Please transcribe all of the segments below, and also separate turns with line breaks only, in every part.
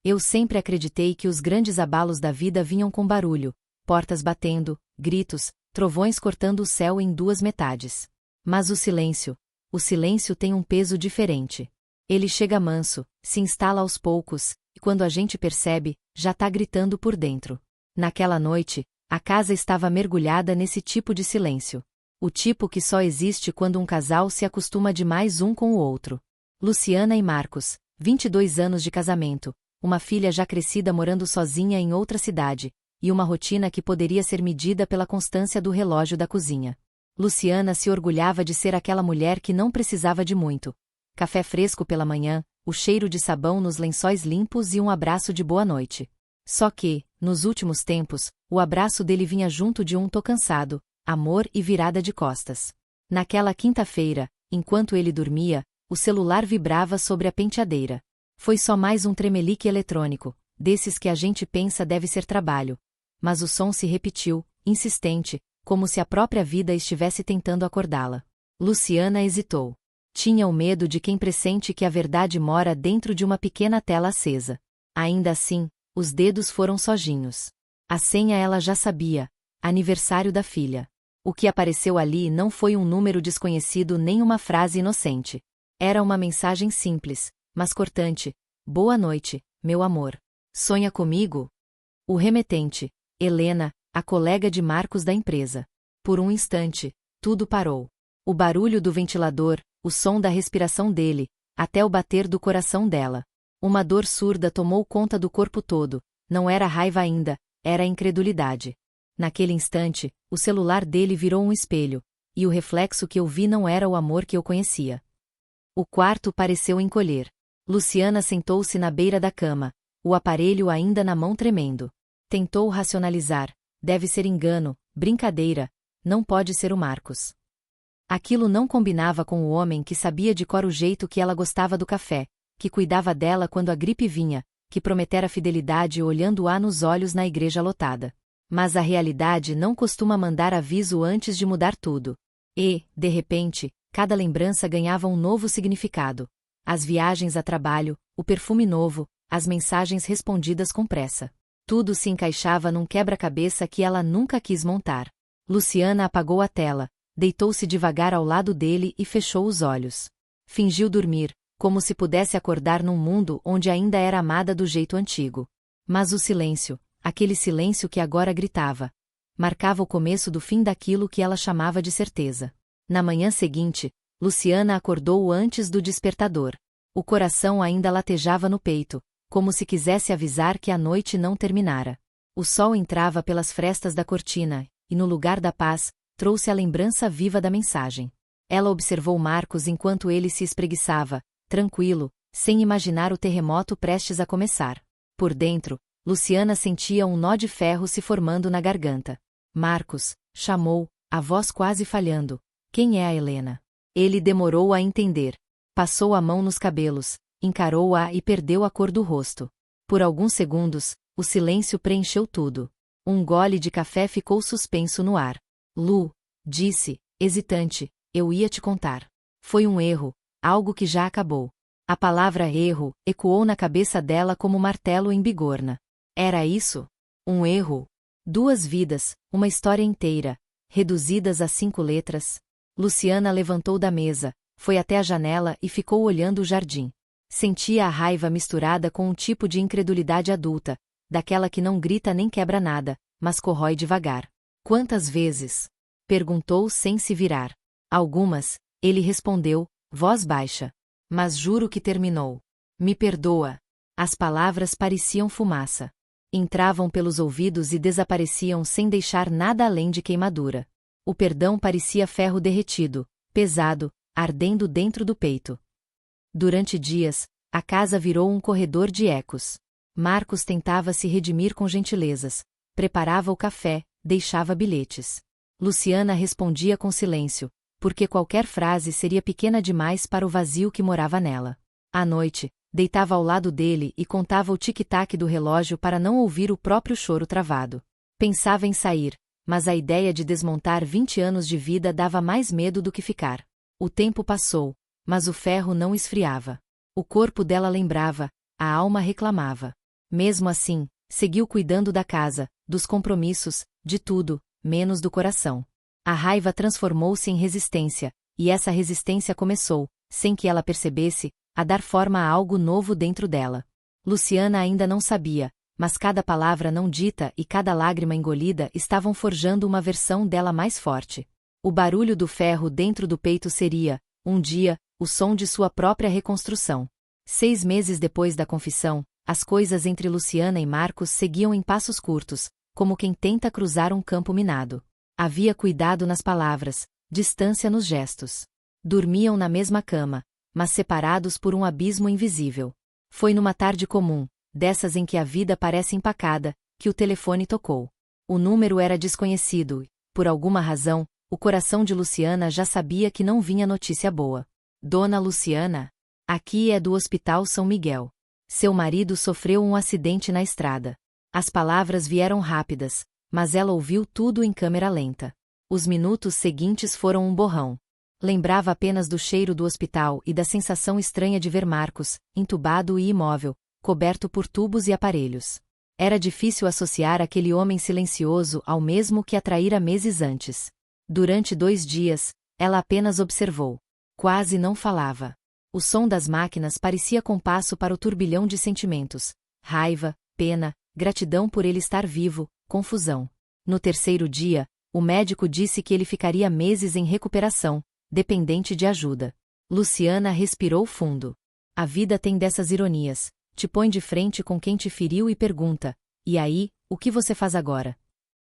Eu sempre acreditei que os grandes abalos da vida vinham com barulho, portas batendo, gritos, trovões cortando o céu em duas metades. Mas o silêncio tem um peso diferente. Ele chega manso, se instala aos poucos, e quando a gente percebe, já tá gritando por dentro. Naquela noite, a casa estava mergulhada nesse tipo de silêncio. O tipo que só existe quando um casal se acostuma demais um com o outro. Luciana e Marcos, 22 anos de casamento, uma filha já crescida morando sozinha em outra cidade, e uma rotina que poderia ser medida pela constância do relógio da cozinha. Luciana se orgulhava de ser aquela mulher que não precisava de muito. Café fresco pela manhã, o cheiro de sabão nos lençóis limpos e um abraço de boa noite. Só que, nos últimos tempos, o abraço dele vinha junto de um "tô cansado", amor e virada de costas. Naquela quinta-feira, enquanto ele dormia, o celular vibrava sobre a penteadeira. Foi só mais um tremelique eletrônico, desses que a gente pensa deve ser trabalho. Mas o som se repetiu, insistente, como se a própria vida estivesse tentando acordá-la. Luciana hesitou. Tinha o medo de quem pressente que a verdade mora dentro de uma pequena tela acesa. Ainda assim, os dedos foram sojinhos. A senha ela já sabia: aniversário da filha. O que apareceu ali não foi um número desconhecido nem uma frase inocente. Era uma mensagem simples, mas cortante: "Boa noite, meu amor. Sonha comigo?" O remetente, Helena, a colega de Marcos da empresa. Por um instante, tudo parou. O barulho do ventilador, o som da respiração dele, até o bater do coração dela. Uma dor surda tomou conta do corpo todo. Não era raiva ainda, era incredulidade. Naquele instante, o celular dele virou um espelho, e o reflexo que eu vi não era o amor que eu conhecia. O quarto pareceu encolher. Luciana sentou-se na beira da cama, o aparelho ainda na mão tremendo. Tentou racionalizar: deve ser engano, brincadeira, não pode ser o Marcos. Aquilo não combinava com o homem que sabia de cor o jeito que ela gostava do café, que cuidava dela quando a gripe vinha, que prometera fidelidade olhando-a nos olhos na igreja lotada. Mas a realidade não costuma mandar aviso antes de mudar tudo. E, de repente, cada lembrança ganhava um novo significado. As viagens a trabalho, o perfume novo, as mensagens respondidas com pressa. Tudo se encaixava num quebra-cabeça que ela nunca quis montar. Luciana apagou a tela, deitou-se devagar ao lado dele e fechou os olhos. Fingiu dormir, como se pudesse acordar num mundo onde ainda era amada do jeito antigo. Mas o silêncio, aquele silêncio que agora gritava, marcava o começo do fim daquilo que ela chamava de certeza. Na manhã seguinte, Luciana acordou antes do despertador. O coração ainda latejava no peito, como se quisesse avisar que a noite não terminara. O sol entrava pelas frestas da cortina, e no lugar da paz, trouxe a lembrança viva da mensagem. Ela observou Marcos enquanto ele se espreguiçava, tranquilo, sem imaginar o terremoto prestes a começar. Por dentro, Luciana sentia um nó de ferro se formando na garganta. "Marcos", chamou, a voz quase falhando. "Quem é a Helena?" Ele demorou a entender. Passou a mão nos cabelos, encarou-a e perdeu a cor do rosto. Por alguns segundos, o silêncio preencheu tudo. Um gole de café ficou suspenso no ar. "Lu", disse, hesitante, "eu ia te contar. Foi um erro, algo que já acabou." A palavra erro ecoou na cabeça dela como martelo em bigorna. Era isso? Um erro? 2 vidas, uma história inteira, reduzidas a 5 letras? Luciana levantou da mesa, foi até a janela e ficou olhando o jardim. Sentia a raiva misturada com um tipo de incredulidade adulta, daquela que não grita nem quebra nada, mas corrói devagar. "Quantas vezes?" perguntou sem se virar. "Algumas", ele respondeu, voz baixa. "Mas juro que terminou. Me perdoa." As palavras pareciam fumaça. Entravam pelos ouvidos e desapareciam sem deixar nada além de queimadura. O perdão parecia ferro derretido, pesado, ardendo dentro do peito. Durante dias, a casa virou um corredor de ecos. Marcos tentava se redimir com gentilezas, preparava o café, deixava bilhetes. Luciana respondia com silêncio, porque qualquer frase seria pequena demais para o vazio que morava nela. À noite, deitava ao lado dele e contava o tic-tac do relógio para não ouvir o próprio choro travado. Pensava em sair, mas a ideia de desmontar 20 anos de vida dava mais medo do que ficar. O tempo passou, mas o ferro não esfriava. O corpo dela lembrava, a alma reclamava. Mesmo assim, seguiu cuidando da casa, dos compromissos, de tudo, menos do coração. A raiva transformou-se em resistência, e essa resistência começou, sem que ela percebesse, a dar forma a algo novo dentro dela. Luciana ainda não sabia, mas cada palavra não dita e cada lágrima engolida estavam forjando uma versão dela mais forte. O barulho do ferro dentro do peito seria, um dia, o som de sua própria reconstrução. 6 meses depois da confissão, as coisas entre Luciana e Marcos seguiam em passos curtos, como quem tenta cruzar um campo minado. Havia cuidado nas palavras, distância nos gestos. Dormiam na mesma cama, mas separados por um abismo invisível. Foi numa tarde comum, dessas em que a vida parece empacada, que o telefone tocou. O número era desconhecido e, por alguma razão, o coração de Luciana já sabia que não vinha notícia boa. Dona Luciana? Aqui é do Hospital São Miguel. Seu marido sofreu um acidente na estrada. As palavras vieram rápidas, mas ela ouviu tudo em câmera lenta. Os minutos seguintes foram um borrão. Lembrava apenas do cheiro do hospital e da sensação estranha de ver Marcos, entubado e imóvel, coberto por tubos e aparelhos. Era difícil associar aquele homem silencioso ao mesmo que a traíra meses antes. Durante 2 dias, ela apenas observou. Quase não falava. O som das máquinas parecia compasso para o turbilhão de sentimentos: raiva, pena, gratidão por ele estar vivo, confusão. No 3º dia, o médico disse que ele ficaria meses em recuperação, dependente de ajuda. Luciana respirou fundo. A vida tem dessas ironias. Te põe de frente com quem te feriu e pergunta: e aí, o que você faz agora?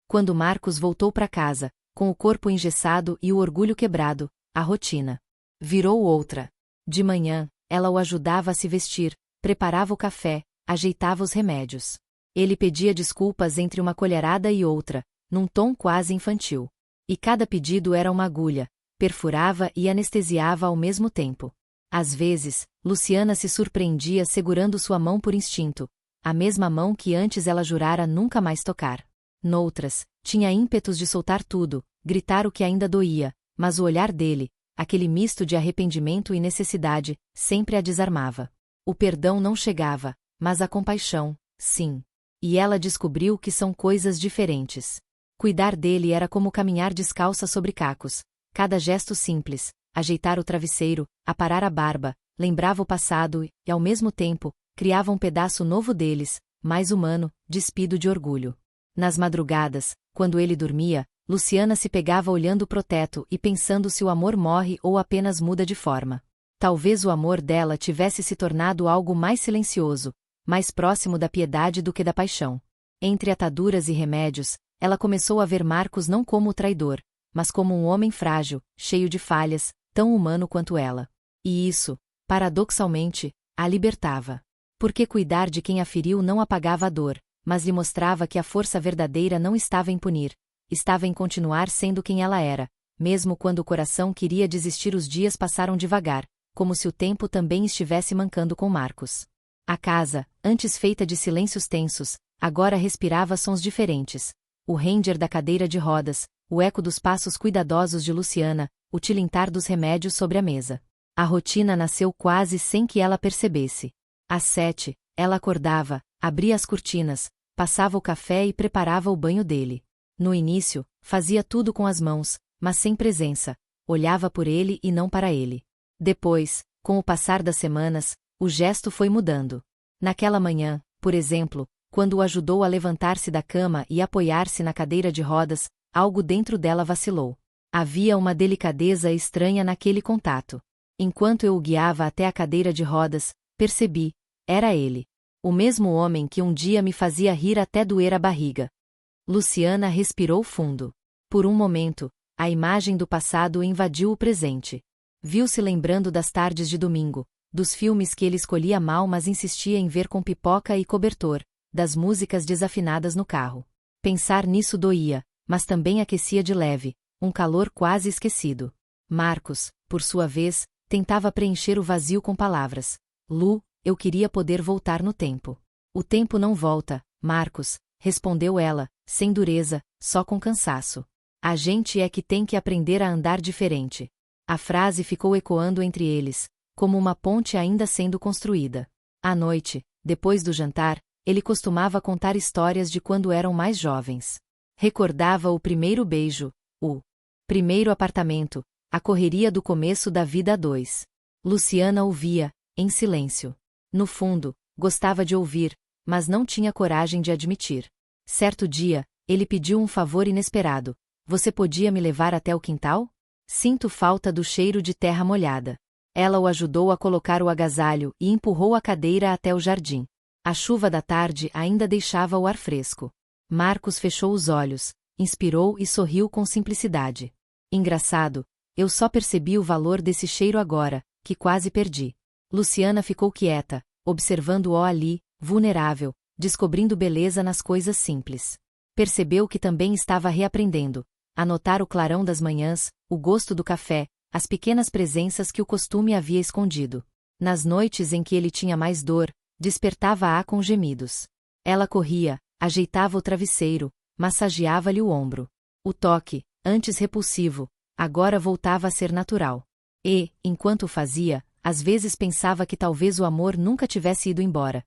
Quando Marcos voltou para casa, com o corpo engessado e o orgulho quebrado, a rotina virou outra. De manhã, ela o ajudava a se vestir, preparava o café, ajeitava os remédios. Ele pedia desculpas entre uma colherada e outra, num tom quase infantil. E cada pedido era uma agulha, perfurava e anestesiava ao mesmo tempo. Às vezes, Luciana se surpreendia segurando sua mão por instinto, a mesma mão que antes ela jurara nunca mais tocar. Noutras, tinha ímpetos de soltar tudo, gritar o que ainda doía, mas o olhar dele, aquele misto de arrependimento e necessidade, sempre a desarmava. O perdão não chegava, mas a compaixão, sim. E ela descobriu que são coisas diferentes. Cuidar dele era como caminhar descalça sobre cacos. Cada gesto simples, ajeitar o travesseiro, aparar a barba, lembrava o passado e, ao mesmo tempo, criava um pedaço novo deles, mais humano, despido de orgulho. Nas madrugadas, quando ele dormia, Luciana se pegava olhando pro teto e pensando se o amor morre ou apenas muda de forma. Talvez o amor dela tivesse se tornado algo mais silencioso, mais próximo da piedade do que da paixão. Entre ataduras e remédios, ela começou a ver Marcos não como o traidor, mas como um homem frágil, cheio de falhas, tão humano quanto ela. E isso, paradoxalmente, a libertava. Porque cuidar de quem a feriu não apagava a dor, mas lhe mostrava que a força verdadeira não estava em punir, estava em continuar sendo quem ela era, mesmo quando o coração queria desistir. Os dias passaram devagar, como se o tempo também estivesse mancando com Marcos. A casa, antes feita de silêncios tensos, agora respirava sons diferentes. O ranger da cadeira de rodas, o eco dos passos cuidadosos de Luciana, o tilintar dos remédios sobre a mesa. A rotina nasceu quase sem que ela percebesse. Às 7, ela acordava, abria as cortinas, passava o café e preparava o banho dele. No início, fazia tudo com as mãos, mas sem presença, olhava por ele e não para ele. Depois, com o passar das semanas, o gesto foi mudando. Naquela manhã, por exemplo, quando o ajudou a levantar-se da cama e apoiar-se na cadeira de rodas, algo dentro dela vacilou. Havia uma delicadeza estranha naquele contato. Enquanto eu o guiava até a cadeira de rodas, percebi, era ele. O mesmo homem que um dia me fazia rir até doer a barriga. Luciana respirou fundo. Por um momento, a imagem do passado invadiu o presente. Viu-se lembrando das tardes de domingo, dos filmes que ele escolhia mal mas insistia em ver com pipoca e cobertor, das músicas desafinadas no carro. Pensar nisso doía, mas também aquecia de leve, um calor quase esquecido. Marcos, por sua vez, tentava preencher o vazio com palavras. Lu, eu queria poder voltar no tempo. O tempo não volta, Marcos, respondeu ela, sem dureza, só com cansaço. A gente é que tem que aprender a andar diferente. A frase ficou ecoando entre eles, como uma ponte ainda sendo construída. À noite, depois do jantar, ele costumava contar histórias de quando eram mais jovens. Recordava o primeiro beijo, o primeiro apartamento, a correria do começo da vida a dois. Luciana ouvia, em silêncio. No fundo, gostava de ouvir, mas não tinha coragem de admitir. Certo dia, ele pediu um favor inesperado. Você podia me levar até o quintal? Sinto falta do cheiro de terra molhada. Ela o ajudou a colocar o agasalho e empurrou a cadeira até o jardim. A chuva da tarde ainda deixava o ar fresco. Marcos fechou os olhos, inspirou e sorriu com simplicidade. Engraçado, eu só percebi o valor desse cheiro agora, que quase perdi. Luciana ficou quieta, observando-o ali, vulnerável, descobrindo beleza nas coisas simples. Percebeu que também estava reaprendendo a notar o clarão das manhãs, o gosto do café, as pequenas presenças que o costume havia escondido. Nas noites em que ele tinha mais dor, despertava-a com gemidos. Ela corria, ajeitava o travesseiro, massageava-lhe o ombro. O toque, antes repulsivo, agora voltava a ser natural. E, enquanto o fazia, às vezes pensava que talvez o amor nunca tivesse ido embora.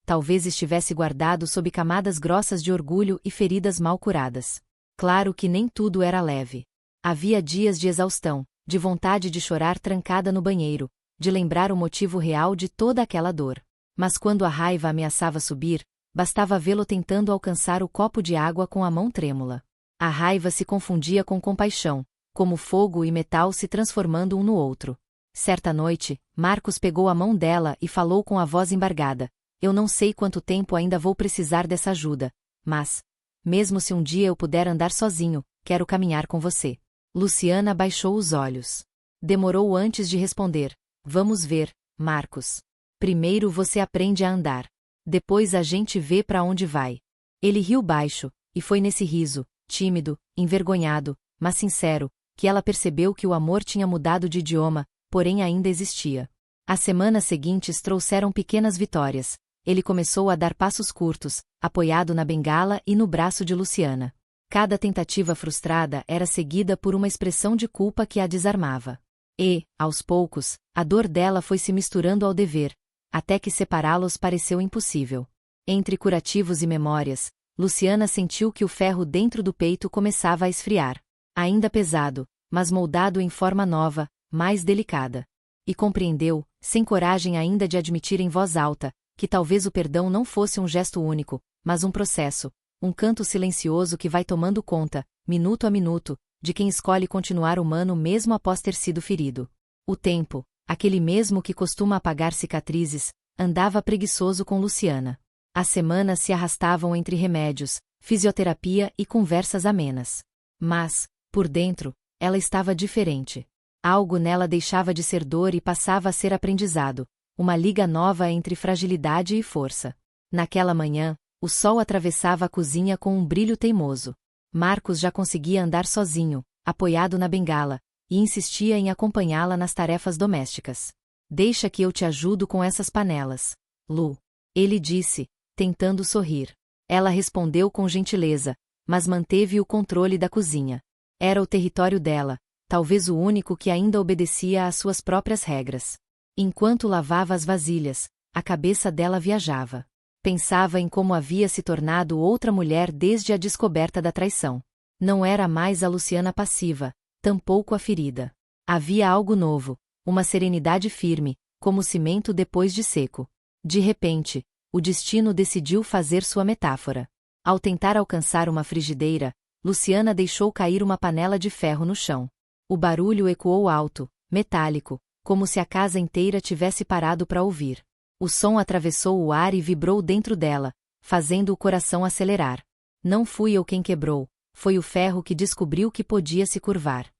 Talvez estivesse guardado sob camadas grossas de orgulho e feridas mal curadas. Claro que nem tudo era leve. Havia dias de exaustão, de vontade de chorar trancada no banheiro, de lembrar o motivo real de toda aquela dor. Mas quando a raiva ameaçava subir, bastava vê-lo tentando alcançar o copo de água com a mão trêmula. A raiva se confundia com compaixão, como fogo e metal se transformando um no outro. Certa noite, Marcos pegou a mão dela e falou com a voz embargada. Eu não sei quanto tempo ainda vou precisar dessa ajuda, mas, mesmo se um dia eu puder andar sozinho, quero caminhar com você. Luciana baixou os olhos. Demorou antes de responder. Vamos ver, Marcos. Primeiro você aprende a andar. Depois a gente vê para onde vai. Ele riu baixo, e foi nesse riso, tímido, envergonhado, mas sincero, que ela percebeu que o amor tinha mudado de idioma, porém ainda existia. As semanas seguintes trouxeram pequenas vitórias. Ele começou a dar passos curtos, apoiado na bengala e no braço de Luciana. Cada tentativa frustrada era seguida por uma expressão de culpa que a desarmava. E, aos poucos, a dor dela foi se misturando ao dever, até que separá-los pareceu impossível. Entre curativos e memórias, Luciana sentiu que o ferro dentro do peito começava a esfriar. Ainda pesado, mas moldado em forma nova, mais delicada. E compreendeu, sem coragem ainda de admitir em voz alta, que talvez o perdão não fosse um gesto único, mas um processo, um canto silencioso que vai tomando conta, minuto a minuto, de quem escolhe continuar humano mesmo após ter sido ferido. O tempo, aquele mesmo que costuma apagar cicatrizes, andava preguiçoso com Luciana. As semanas se arrastavam entre remédios, fisioterapia e conversas amenas. Mas, por dentro, ela estava diferente. Algo nela deixava de ser dor e passava a ser aprendizado, uma liga nova entre fragilidade e força. Naquela manhã, o sol atravessava a cozinha com um brilho teimoso. Marcos já conseguia andar sozinho, apoiado na bengala, e insistia em acompanhá-la nas tarefas domésticas. Deixa que eu te ajudo com essas panelas, Lu. Ele disse, tentando sorrir. Ela respondeu com gentileza, mas manteve o controle da cozinha. Era o território dela, talvez o único que ainda obedecia às suas próprias regras. Enquanto lavava as vasilhas, a cabeça dela viajava. Pensava em como havia se tornado outra mulher desde a descoberta da traição. Não era mais a Luciana passiva, tampouco a ferida. Havia algo novo, uma serenidade firme, como cimento depois de seco. De repente, o destino decidiu fazer sua metáfora. Ao tentar alcançar uma frigideira, Luciana deixou cair uma panela de ferro no chão. O barulho ecoou alto, metálico, como se a casa inteira tivesse parado para ouvir. O som atravessou o ar e vibrou dentro dela, fazendo o coração acelerar. Não fui eu quem quebrou, foi o ferro que descobriu que podia se curvar.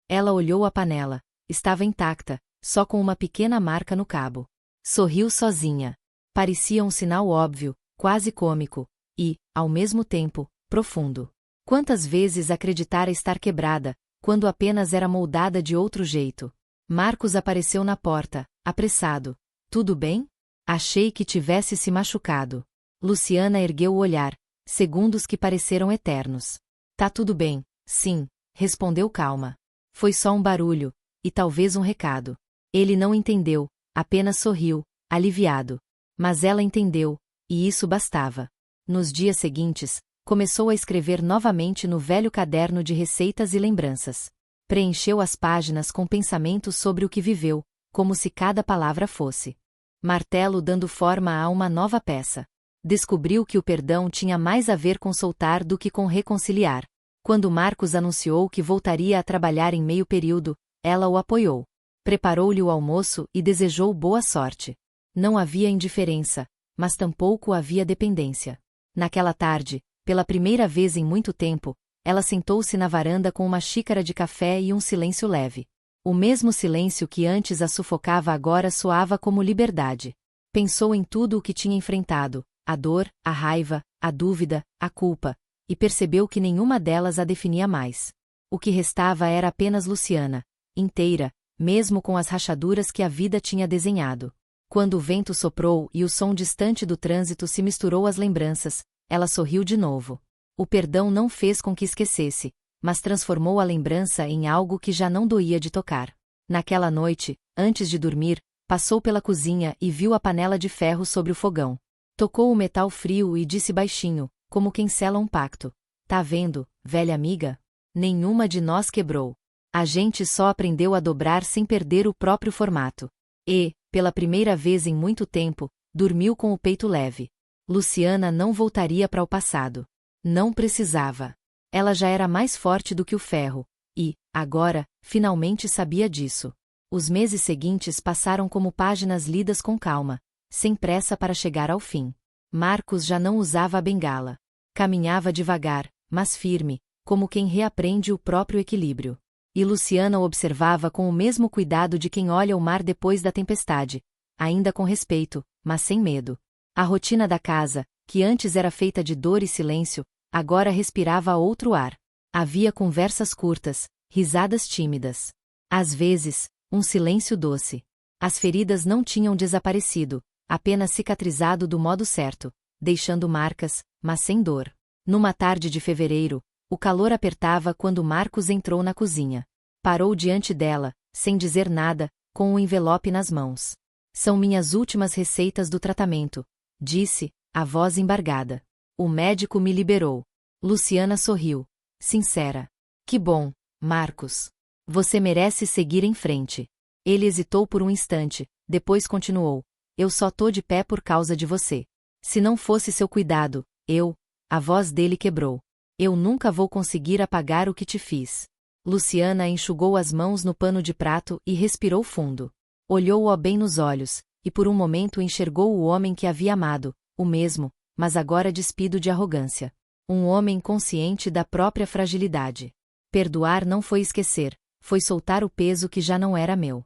Ela olhou a panela, estava intacta, só com uma pequena marca no cabo. Sorriu sozinha. Parecia um sinal óbvio, quase cômico, e, ao mesmo tempo, profundo. Quantas vezes acreditara estar quebrada, quando apenas era moldada de outro jeito? Marcos apareceu na porta, apressado. Tudo bem? Achei que tivesse se machucado. Luciana ergueu o olhar, segundos que pareceram eternos. Tá tudo bem, sim, respondeu calma. Foi só um barulho, e talvez um recado. Ele não entendeu, apenas sorriu, aliviado. Mas ela entendeu, E isso bastava. Nos dias seguintes, começou a escrever novamente no velho caderno de receitas e lembranças. Preencheu as páginas com pensamentos sobre o que viveu, como se cada palavra fosse martelo dando forma a uma nova peça. Descobriu que o perdão tinha mais a ver com soltar do que com reconciliar. Quando Marcos anunciou que voltaria a trabalhar em meio período, ela o apoiou. Preparou-lhe o almoço e desejou boa sorte. Não havia indiferença, mas tampouco havia dependência. Naquela tarde, pela primeira vez em muito tempo, ela sentou-se na varanda com uma xícara de café e um silêncio leve. O mesmo silêncio que antes a sufocava agora soava como liberdade. Pensou em tudo o que tinha enfrentado, a dor, a raiva, a dúvida, a culpa, e percebeu que nenhuma delas a definia mais. O que restava era apenas Luciana, inteira, mesmo com as rachaduras que a vida tinha desenhado. Quando o vento soprou e o som distante do trânsito se misturou às lembranças, ela sorriu de novo. O perdão não fez com que esquecesse, mas transformou a lembrança em algo que já não doía de tocar. Naquela noite, antes de dormir, passou pela cozinha e viu a panela de ferro sobre o fogão. Tocou o metal frio e disse baixinho, como quem sela um pacto: "Tá vendo, velha amiga? Nenhuma de nós quebrou. A gente só aprendeu a dobrar sem perder o próprio formato." E, pela primeira vez em muito tempo, dormiu com o peito leve. Luciana não voltaria para o passado. Não precisava. Ela já era mais forte do que o ferro, e, agora, finalmente sabia disso. Os meses seguintes passaram como páginas lidas com calma, sem pressa para chegar ao fim. Marcos já não usava a bengala. Caminhava devagar, mas firme, como quem reaprende o próprio equilíbrio. E Luciana o observava com o mesmo cuidado de quem olha o mar depois da tempestade, ainda com respeito, mas sem medo. A rotina da casa, que antes era feita de dor e silêncio, agora respirava outro ar. Havia conversas curtas, risadas tímidas. Às vezes, um silêncio doce. As feridas não tinham desaparecido, apenas cicatrizado do modo certo, deixando marcas, mas sem dor. Numa tarde de fevereiro, o calor apertava quando Marcos entrou na cozinha. Parou diante dela, sem dizer nada, com um envelope nas mãos. "São minhas últimas receitas do tratamento", disse, a voz embargada. "O médico me liberou." Luciana sorriu. Sincera. "Que bom, Marcos. Você merece seguir em frente." Ele hesitou por um instante, depois continuou: "Eu só tô de pé por causa de você. Se não fosse seu cuidado, A voz dele quebrou. "Eu nunca vou conseguir apagar o que te fiz." Luciana enxugou as mãos no pano de prato e respirou fundo. Olhou-o bem nos olhos, e por um momento enxergou o homem que havia amado, o mesmo, mas agora despido de arrogância. Um homem consciente da própria fragilidade. Perdoar não foi esquecer, foi soltar o peso que já não era meu.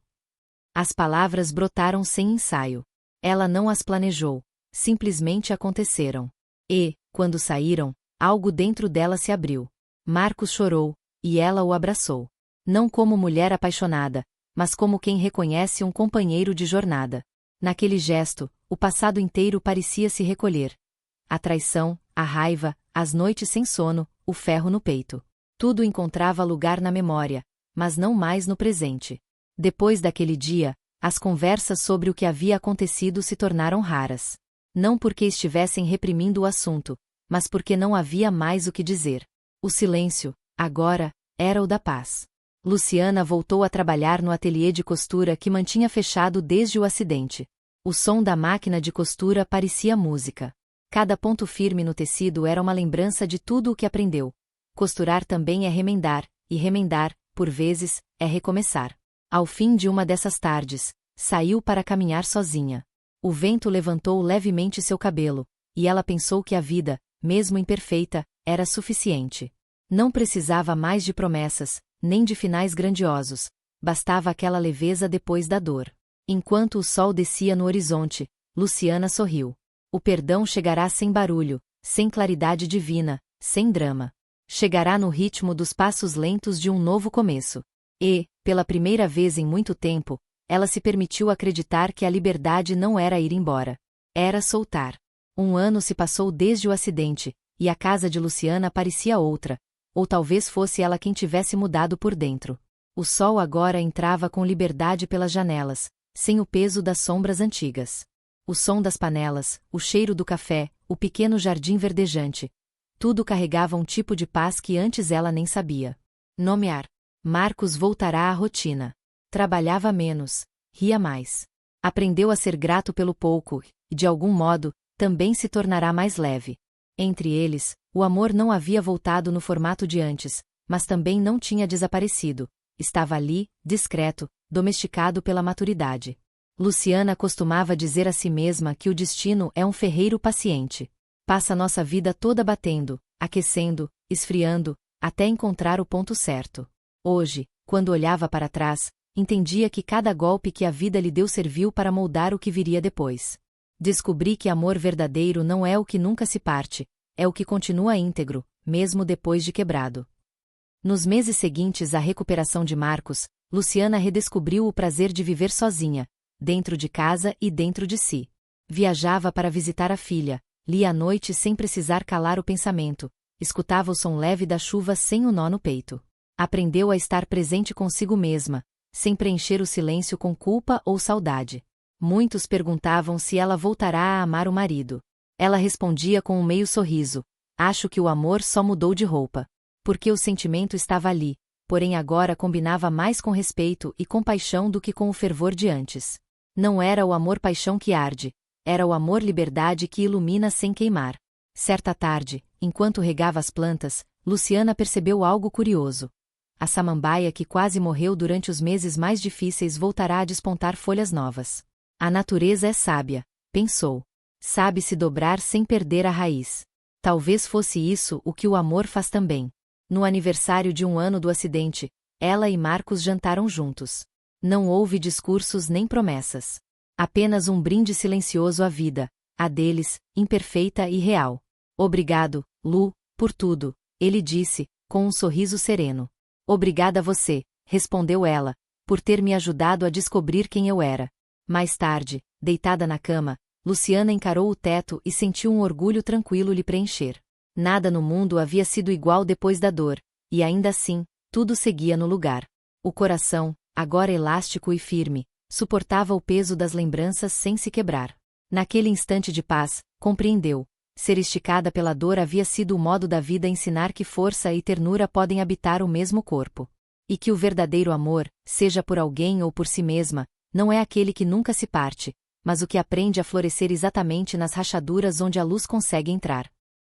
As palavras brotaram sem ensaio. Ela não as planejou, simplesmente aconteceram. E, quando saíram, algo dentro dela se abriu. Marcos chorou, e ela o abraçou. Não como mulher apaixonada, mas como quem reconhece um companheiro de jornada. Naquele gesto, o passado inteiro parecia se recolher. A traição, a raiva, as noites sem sono, o ferro no peito. Tudo encontrava lugar na memória, mas não mais no presente. Depois daquele dia, as conversas sobre o que havia acontecido se tornaram raras. Não porque estivessem reprimindo o assunto, mas porque não havia mais o que dizer. O silêncio, agora, era o da paz. Luciana voltou a trabalhar no ateliê de costura que mantinha fechado desde o acidente. O som da máquina de costura parecia música. Cada ponto firme no tecido era uma lembrança de tudo o que aprendeu. Costurar também é remendar, e remendar, por vezes, é recomeçar. Ao fim de uma dessas tardes, saiu para caminhar sozinha. O vento levantou levemente seu cabelo, e ela pensou que a vida, mesmo imperfeita, era suficiente. Não precisava mais de promessas, nem de finais grandiosos, bastava aquela leveza depois da dor. Enquanto o sol descia no horizonte, Luciana sorriu. O perdão chegará sem barulho, sem claridade divina, sem drama. Chegará no ritmo dos passos lentos de um novo começo. E, pela primeira vez em muito tempo, ela se permitiu acreditar que a liberdade não era ir embora. Era soltar. 1 ano se passou desde o acidente, e a casa de Luciana parecia outra, ou talvez fosse ela quem tivesse mudado por dentro. O sol agora entrava com liberdade pelas janelas, sem o peso das sombras antigas. O som das panelas, o cheiro do café, o pequeno jardim verdejante. Tudo carregava um tipo de paz que antes ela nem sabia nomear. Marcos voltará à rotina. Trabalhava menos, ria mais. Aprendeu a ser grato pelo pouco e, de algum modo, também se tornará mais leve. Entre eles, o amor não havia voltado no formato de antes, mas também não tinha desaparecido. Estava ali, discreto, domesticado pela maturidade. Luciana costumava dizer a si mesma que o destino é um ferreiro paciente. Passa nossa vida toda batendo, aquecendo, esfriando, até encontrar o ponto certo. Hoje, quando olhava para trás, entendia que cada golpe que a vida lhe deu serviu para moldar o que viria depois. Descobri que amor verdadeiro não é o que nunca se parte, é o que continua íntegro, mesmo depois de quebrado. Nos meses seguintes à recuperação de Marcos, Luciana redescobriu o prazer de viver sozinha, dentro de casa e dentro de si. Viajava para visitar a filha, lia à noite sem precisar calar o pensamento, escutava o som leve da chuva sem o nó no peito. Aprendeu a estar presente consigo mesma, sem preencher o silêncio com culpa ou saudade. Muitos perguntavam se ela voltará a amar o marido. Ela respondia com um meio sorriso: acho que o amor só mudou de roupa. Porque o sentimento estava ali, porém agora combinava mais com respeito e compaixão do que com o fervor de antes. Não era o amor-paixão que arde, era o amor-liberdade que ilumina sem queimar. Certa tarde, enquanto regava as plantas, Luciana percebeu algo curioso. A samambaia que quase morreu durante os meses mais difíceis voltará a despontar folhas novas. A natureza é sábia, pensou. Sabe se dobrar sem perder a raiz. Talvez fosse isso o que o amor faz também. No aniversário de 1 ano do acidente, ela e Marcos jantaram juntos. Não houve discursos nem promessas. Apenas um brinde silencioso à vida, a deles, imperfeita e real. Obrigado, Lu, por tudo, ele disse, com um sorriso sereno. Obrigada a você, respondeu ela, por ter me ajudado a descobrir quem eu era. Mais tarde, deitada na cama, Luciana encarou o teto e sentiu um orgulho tranquilo lhe preencher. Nada no mundo havia sido igual depois da dor, e ainda assim, tudo seguia no lugar. O coração, agora elástico e firme, suportava o peso das lembranças sem se quebrar. Naquele instante de paz, compreendeu. Ser esticada pela dor havia sido o modo da vida ensinar que força e ternura podem habitar o mesmo corpo. E que o verdadeiro amor, seja por alguém ou por si mesma, não é aquele que nunca se parte, mas o que aprende a florescer exatamente nas rachaduras onde a luz consegue entrar.